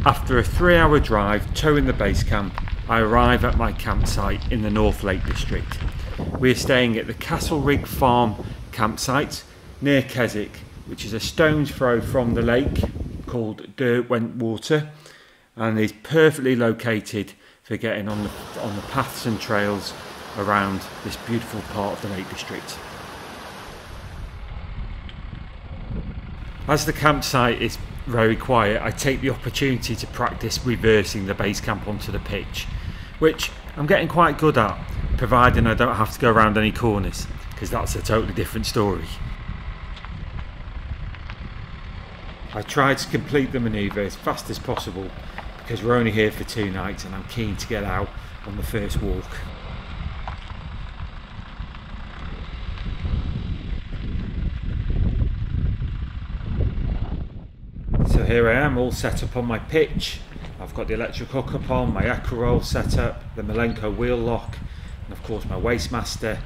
After a 3-hour drive towing the base camp, I arrive at my campsite in the North Lake District. We are staying at the Castlerigg Farm campsite near Keswick, which is a stone's throw from the lake called Derwentwater, and is perfectly located for getting on the paths and trails around this beautiful part of the Lake District. As the campsite is very quiet, I take the opportunity to practice reversing the base camp onto the pitch, which I'm getting quite good at, providing I don't have to go around any corners, because that's a totally different story. I tried to complete the manoeuvre as fast as possible because we're only here for 2 nights and I'm keen to get out on the first walk. So here I am, all set up on my pitch. I've got the electric hookup on, my acro roll set up, the Malenko wheel lock, and of course my Wastemaster.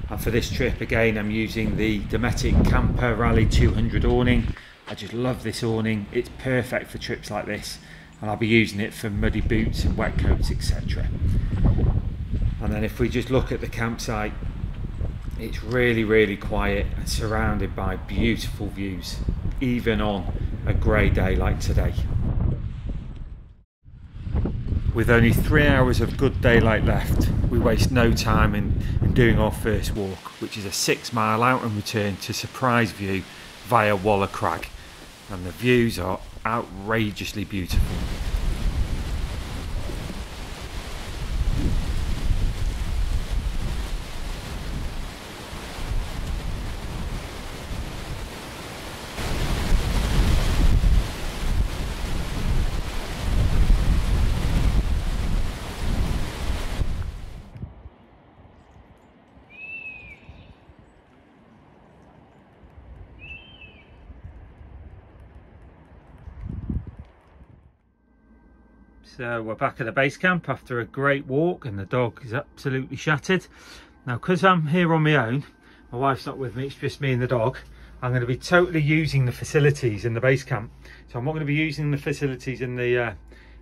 And for this trip again I'm using the Dometic Camper Rally 200 awning. I just love this awning, it's perfect for trips like this, and I'll be using it for muddy boots and wet coats, etc. And then if we just look at the campsite, it's really quiet and surrounded by beautiful views, even on a grey day like today. With only 3 hours of good daylight left, we waste no time in doing our first walk, which is a 6-mile out and return to Surprise View via Waller Crag, and the views are outrageously beautiful. So we're back at the base camp after a great walk, and the dog is absolutely shattered. Now, because I'm here on my own, my wife's not with me, it's just me and the dog, I'm going to be totally using the facilities in the base camp. So I'm not going to be using the facilities in the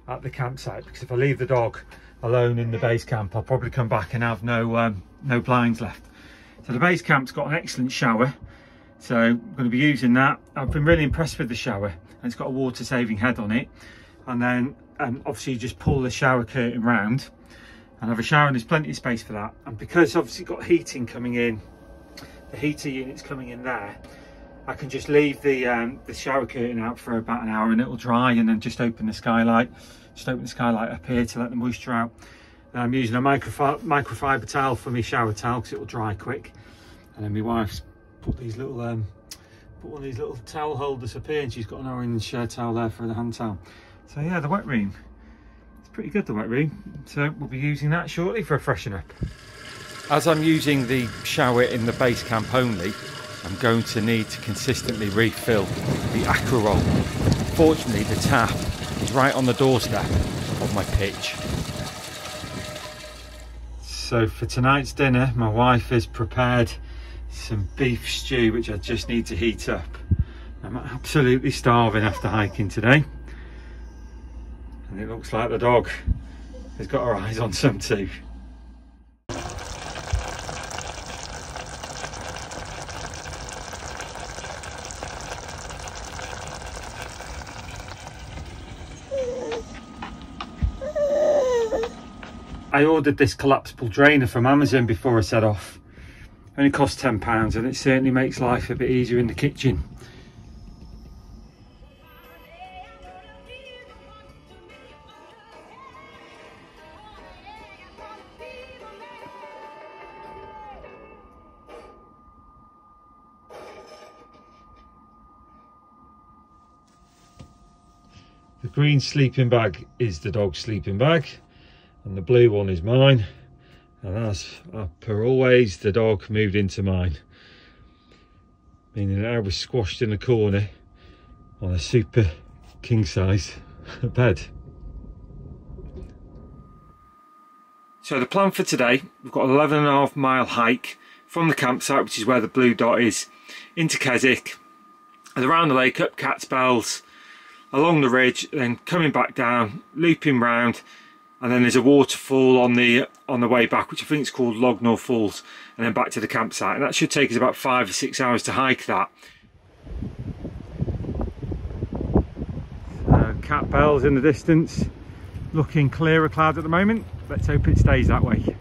at the campsite, because if I leave the dog alone in the base camp, I'll probably come back and have no blinds left. So the base camp's got an excellent shower, so I'm going to be using that. I've been really impressed with the shower, and it's got a water saving head on it. And then obviously you just pull the shower curtain round and have a shower, and there's plenty of space for that. And because obviously got heating coming in, the heater unit's coming in there, I can just leave the shower curtain out for about an hour and it'll dry, and then just open the skylight up here to let the moisture out. And I'm using a microfiber towel for my shower towel because it will dry quick. And then my wife's put these little put one of these little towel holders up here, and she's got an orange towel there for the hand towel. So yeah, the wet room, it's pretty good, the wet room. So we'll be using that shortly for a freshen up. As I'm using the shower in the base camp only, I'm going to need to consistently refill the acro roll. Fortunately, the tap is right on the doorstep of my pitch. So for tonight's dinner, my wife has prepared some beef stew, which I just need to heat up. I'm absolutely starving after hiking today. And it looks like the dog has got her eyes on some too. I ordered this collapsible drainer from Amazon before I set off. It only cost £10, and it certainly makes life a bit easier in the kitchen. The green sleeping bag is the dog's sleeping bag, and the blue one is mine. And as per always, the dog moved into mine, meaning that I was squashed in a corner on a super king size bed. So the plan for today, we've got an 11.5 mile hike from the campsite, which is where the blue dot is, into Keswick, and around the lake, up Catsbells, along the ridge, then coming back down, looping round, and then there's a waterfall on the way back, which I think is called Lognor Falls, and then back to the campsite. And that should take us about 5 or 6 hours to hike that. So, Cat Bells in the distance, looking clear of cloud at the moment. Let's hope it stays that way.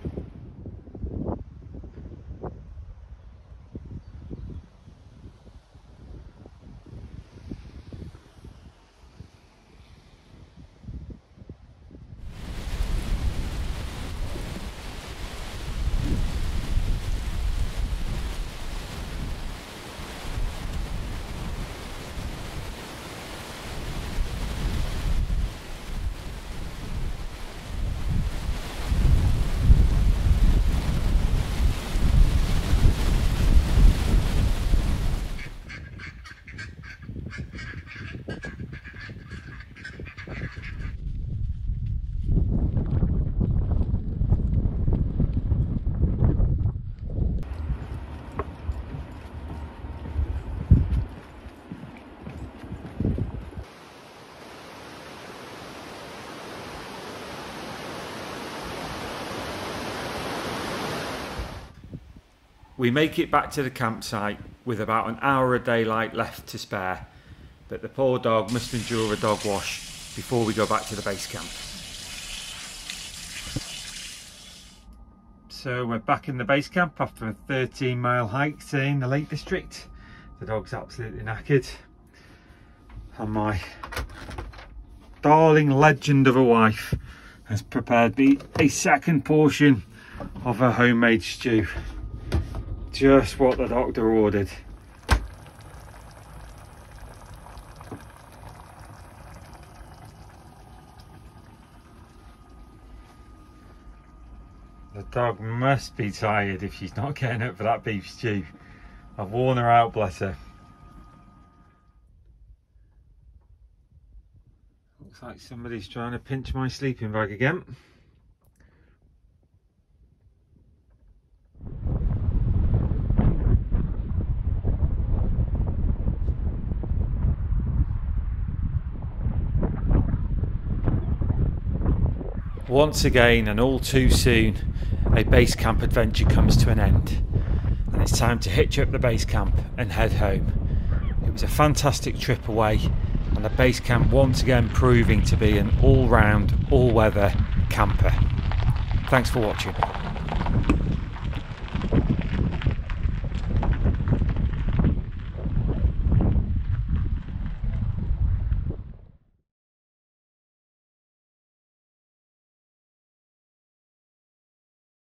We make it back to the campsite with about an hour of daylight left to spare, but the poor dog must endure a dog wash before we go back to the base camp. So we're back in the base camp after a 13-mile hike to the Lake District. The dog's absolutely knackered, and my darling legend of a wife has prepared me a second portion of her homemade stew. Just what the doctor ordered. The dog must be tired if she's not getting up for that beef stew. I've worn her out, bless her. Looks like somebody's trying to pinch my sleeping bag again. Once again, and all too soon, a base camp adventure comes to an end, and it's time to hitch up the base camp and head home. It was a fantastic trip away, and the base camp once again proving to be an all-round, all-weather camper. Thanks for watching.